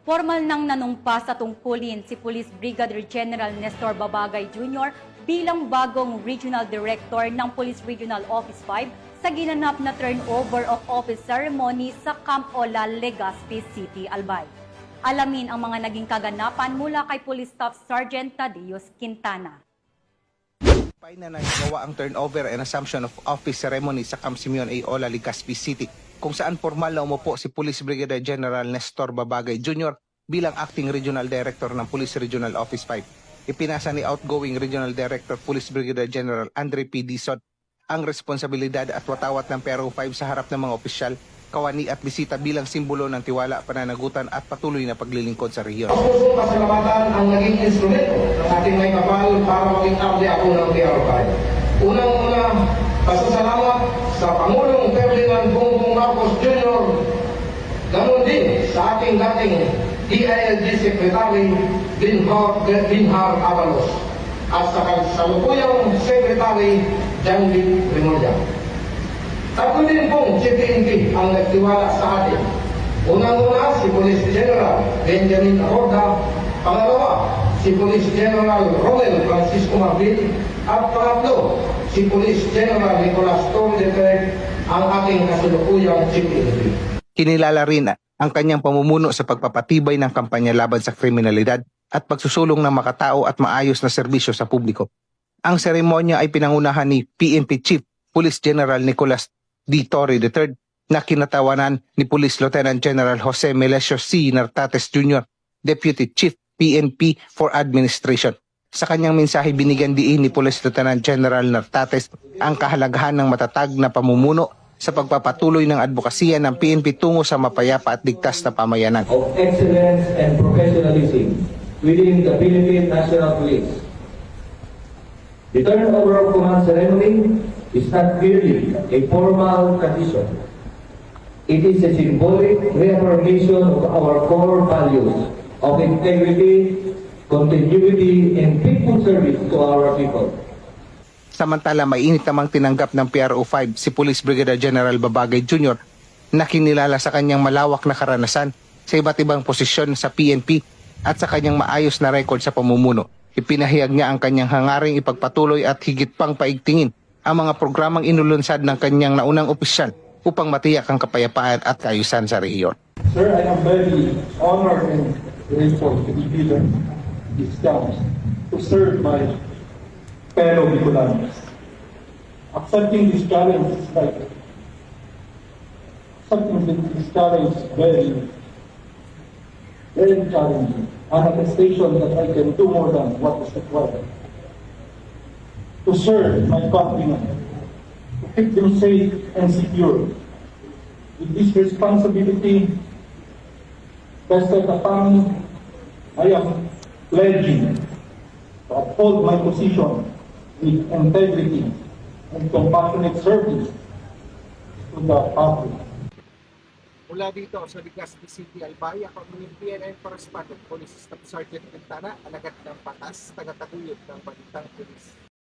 Formal nang nanumpa sa tungkulin si Police Brigadier General Nestor Babagay Jr. bilang bagong Regional Director ng Police Regional Office 5 sa ginanap na turnover of office ceremony sa Camp Olal, Legazpi City, Albay. Alamin ang mga naging kaganapan mula kay Police Staff Sergeant Tadeus Quintana. Na nagawa ang turnover and assumption of office ceremony sa Camp Simeon A. Olal, Legazpi City, kung saan formal na umupo si Police Brigadier General Nestor Babagay Jr. bilang Acting Regional Director ng Police Regional Office 5. Ipinasa ni outgoing Regional Director Police Brigadier General Andre P. Dizon ang responsibilidad at watawat ng PRO 5 sa harap ng mga opisyal, kawani at bisita bilang simbolo ng tiwala, pananagutan at patuloy na paglilingkod sa rehiyon. Pusong pasalamatan ang naging instrumento ng ating may kapal para maging abdi ako ng PRO 5. Unang-una, pasasalamat sa Pangulong Ferdinand Bongbong Marcos Jr. Ganon din sa ating dating DILG Secretary Binhar Avalos at sa kasalukuyang Secretary Janvic Remulla. Tatlo din pong CPNP ang nagtiwala sa atin. Unang-una si Police General Benjamin Acorda, pangalawa si Police General Romel Francisco Marbil, at pangatlo si Police General Nicolas Torre III, ang ating kasalukuyang CPNP. Kinilala rin ang kanyang pamumuno sa pagpapatibay ng kampanya laban sa kriminalidad at pagsusulong ng makatao at maayos na serbisyo sa publiko. Ang seremonya ay pinangunahan ni PNP Chief Police General Nicolas D. Torre III na kinatawanan ni Police Lieutenant General Jose Melesio C. Nartates Jr., Deputy Chief PNP for Administration. Sa kanyang mensahe, binigyan diin ni Police Lieutenant General Nartates ang kahalagahan ng matatag na pamumuno sa pagpapatuloy ng advokasya ng PNP tungo sa mapayapa at ligtas na pamayanan. Of excellence and professionalism within the Philippine National Police. The turnover of command ceremony is not merely a formal tradition. It is a symbolic reaffirmation of our core values of integrity, continuity, and faithful service to our people. Samantala, mainit namang tinanggap ng PRO 5 si Police Brigadier General Babagay Jr. na kinilala sa kanyang malawak na karanasan sa iba't ibang posisyon sa PNP at sa kanyang maayos na record sa pamumuno. Ipinahayag niya ang kanyang hangaring ipagpatuloy at higit pang paigtingin ang mga programang inulunsad ng kanyang naunang opisyal upang matiyak ang kapayapaan at kaayusan sa rehiyon. Sir, I am very honored and grateful to be given this chance to serve my fellow Bicolanos. Accepting this challenge is very challenging. An attestation that I can do more than what is required. To serve my countrymen, to keep them safe and secure. With this responsibility vested upon me, I am pledging to uphold my position with integrity and compassionate service to the public. Mula dito sa Legazpi City, Albay, ako ang PNN Correspondent, Police Staff Sergeant Quintana, alagad ng patas, tagataguyod ng Balitang Pulis.